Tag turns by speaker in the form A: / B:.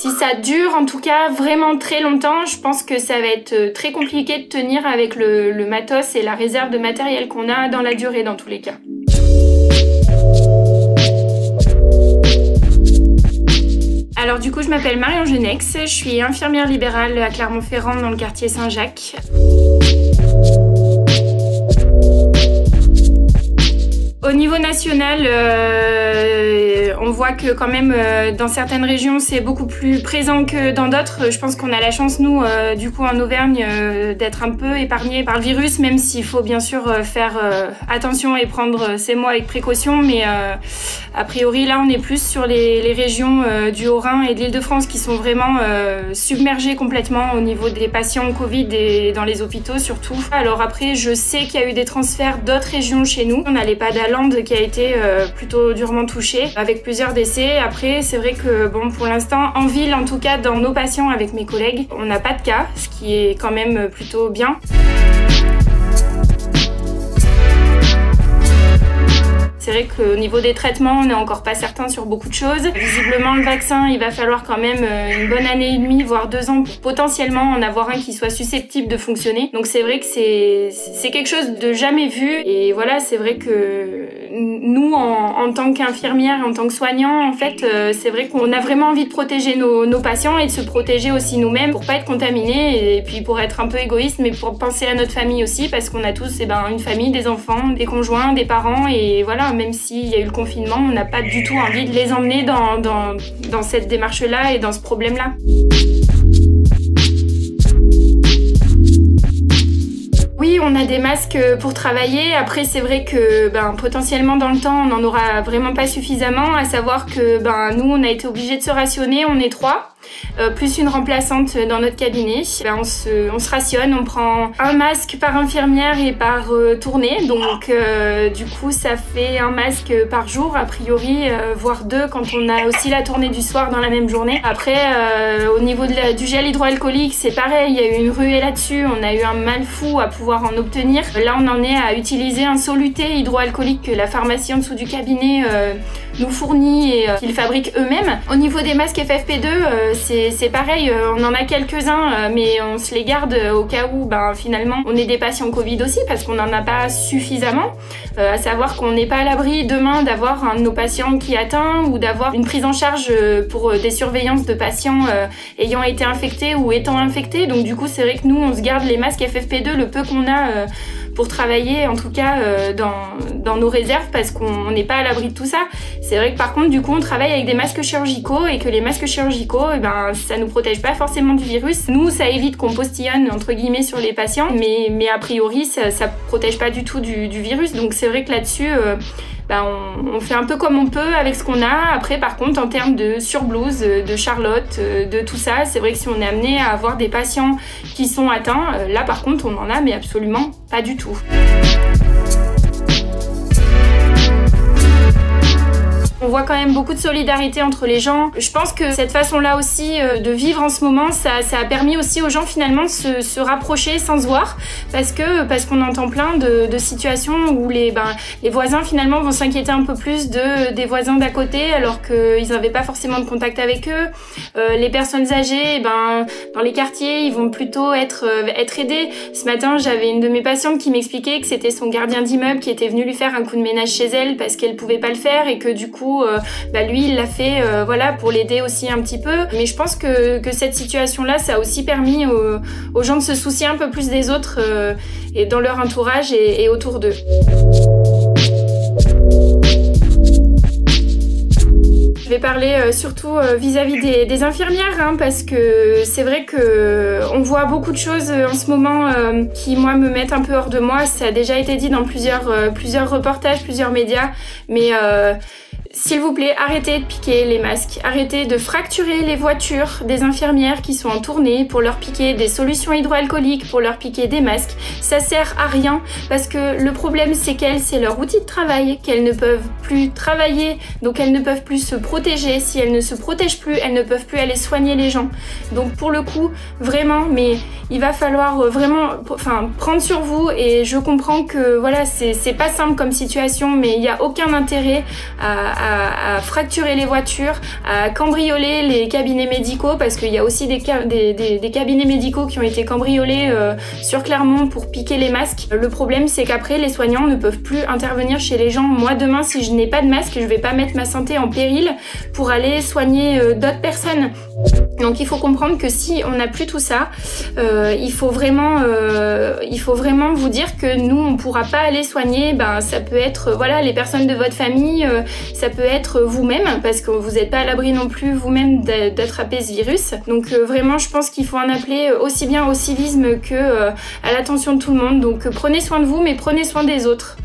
A: Si ça dure en tout cas vraiment très longtemps, je pense que ça va être très compliqué de tenir avec le matos et la réserve de matériel qu'on a dans la durée dans tous les cas. Alors du coup, je m'appelle Marion Genex, je suis infirmière libérale à Clermont-Ferrand dans le quartier Saint-Jacques. Au niveau national, on voit que quand même dans certaines régions c'est beaucoup plus présent que dans d'autres. Je pense qu'on a la chance nous du coup en Auvergne d'être un peu épargnés par le virus, même s'il faut bien sûr faire attention et prendre ces mots avec précaution, mais a priori là on est plus sur les régions du Haut-Rhin et de l'Île-de-France qui sont vraiment submergées complètement au niveau des patients Covid et dans les hôpitaux surtout. Alors après je sais qu'il y a eu des transferts d'autres régions chez nous. On a l'EHPAD à Lande qui a été plutôt durement touché avec plusieurs décès. Après c'est vrai que bon, pour l'instant en ville en tout cas dans nos patients avec mes collègues on n'a pas de cas, ce qui est quand même plutôt bien. C'est vrai qu'au niveau des traitements, on n'est encore pas certain sur beaucoup de choses. Visiblement, le vaccin, il va falloir quand même une bonne année et demie, voire 2 ans, pour potentiellement en avoir un qui soit susceptible de fonctionner. Donc c'est vrai que c'est quelque chose de jamais vu. Et voilà, c'est vrai que nous, en tant qu'infirmières, en tant que soignants, en fait, c'est vrai qu'on a vraiment envie de protéger nos patients et de se protéger aussi nous-mêmes pour pas être contaminés et puis pour être un peu égoïste, mais pour penser à notre famille aussi, parce qu'on a tous une famille, des enfants, des conjoints, des parents et voilà. Même s'il y a eu le confinement, on n'a pas du tout envie de les emmener dans cette démarche-là et dans ce problème-là. Oui, on a des masques pour travailler. Après, c'est vrai que potentiellement dans le temps, on n'en aura vraiment pas suffisamment. À savoir que nous, on a été obligés de se rationner. On est 3. Plus une remplaçante dans notre cabinet. On se rationne, on prend un masque par infirmière et par tournée, donc du coup ça fait un masque par jour a priori, voire 2 quand on a aussi la tournée du soir dans la même journée. Après au niveau du gel hydroalcoolique c'est pareil, il y a eu une ruée là-dessus, on a eu un mal fou à pouvoir en obtenir. Là on en est à utiliser un soluté hydroalcoolique que la pharmacie en dessous du cabinet nous fournit et qu'ils fabriquent eux-mêmes. Au niveau des masques FFP2, c'est pareil, on en a quelques-uns, mais on se les garde au cas où finalement on est des patients Covid aussi, parce qu'on n'en a pas suffisamment. À savoir qu'on n'est pas à l'abri demain d'avoir un de nos patients qui est atteint ou d'avoir une prise en charge pour des surveillances de patients ayant été infectés ou étant infectés. Donc du coup c'est vrai que nous on se garde les masques FFP2 le peu qu'on a pour travailler en tout cas dans nos réserves, parce qu'on n'est pas à l'abri de tout ça. C'est vrai que par contre du coup on travaille avec des masques chirurgicaux et que les masques chirurgicaux ça nous protège pas forcément du virus. Nous ça évite qu'on postillonne entre guillemets sur les patients, mais a priori ça protège pas du tout du virus. Donc c'est vrai que là-dessus on fait un peu comme on peut avec ce qu'on a. Après par contre en termes de surblouse, de charlotte, de tout ça, c'est vrai que si on est amené à avoir des patients qui sont atteints, là par contre on en a mais absolument pas du tout. On voit quand même beaucoup de solidarité entre les gens. Je pense que cette façon-là aussi de vivre en ce moment, ça a permis aussi aux gens finalement de se rapprocher sans se voir, parce qu'on entend plein de situations où les voisins finalement vont s'inquiéter un peu plus des voisins d'à côté alors qu'ils n'avaient pas forcément de contact avec eux. Les personnes âgées, dans les quartiers, ils vont plutôt être aidés. Ce matin, j'avais une de mes patientes qui m'expliquait que c'était son gardien d'immeuble qui était venu lui faire un coup de ménage chez elle parce qu'elle pouvait pas le faire et que du coup lui il l'a fait pour l'aider aussi un petit peu. Mais je pense que cette situation-là, ça a aussi permis aux gens de se soucier un peu plus des autres et dans leur entourage et autour d'eux. Je vais parler surtout vis-à-vis des infirmières, parce que c'est vrai que on voit beaucoup de choses en ce moment qui moi me mettent un peu hors de moi. Ça a déjà été dit dans plusieurs reportages, plusieurs médias, mais s'il vous plaît, arrêtez de piquer les masques, arrêtez de fracturer les voitures des infirmières qui sont en tournée pour leur piquer des solutions hydroalcooliques, pour leur piquer des masques. Ça sert à rien parce que le problème c'est qu'elles, c'est leur outil de travail, qu'elles ne peuvent plus travailler, donc elles ne peuvent plus se protéger. Si elles ne se protègent plus, elles ne peuvent plus aller soigner les gens. Donc pour le coup, vraiment, mais il va falloir vraiment prendre sur vous, et je comprends que voilà, c'est pas simple comme situation, mais il n'y a aucun intérêt à à fracturer les voitures, à cambrioler les cabinets médicaux, parce qu'il y a aussi des cabinets médicaux qui ont été cambriolés sur Clermont pour piquer les masques. Le problème, c'est qu'après, les soignants ne peuvent plus intervenir chez les gens. Moi, demain, si je n'ai pas de masque, je vais pas mettre ma santé en péril pour aller soigner d'autres personnes. Donc il faut comprendre que si on n'a plus tout ça, il faut vraiment vous dire que nous on pourra pas aller soigner. Ça peut être voilà les personnes de votre famille, ça peut être vous-même parce que vous n'êtes pas à l'abri non plus vous-même d'attraper ce virus. Donc vraiment je pense qu'il faut en appeler aussi bien au civisme que à l'attention de tout le monde. Donc prenez soin de vous mais prenez soin des autres.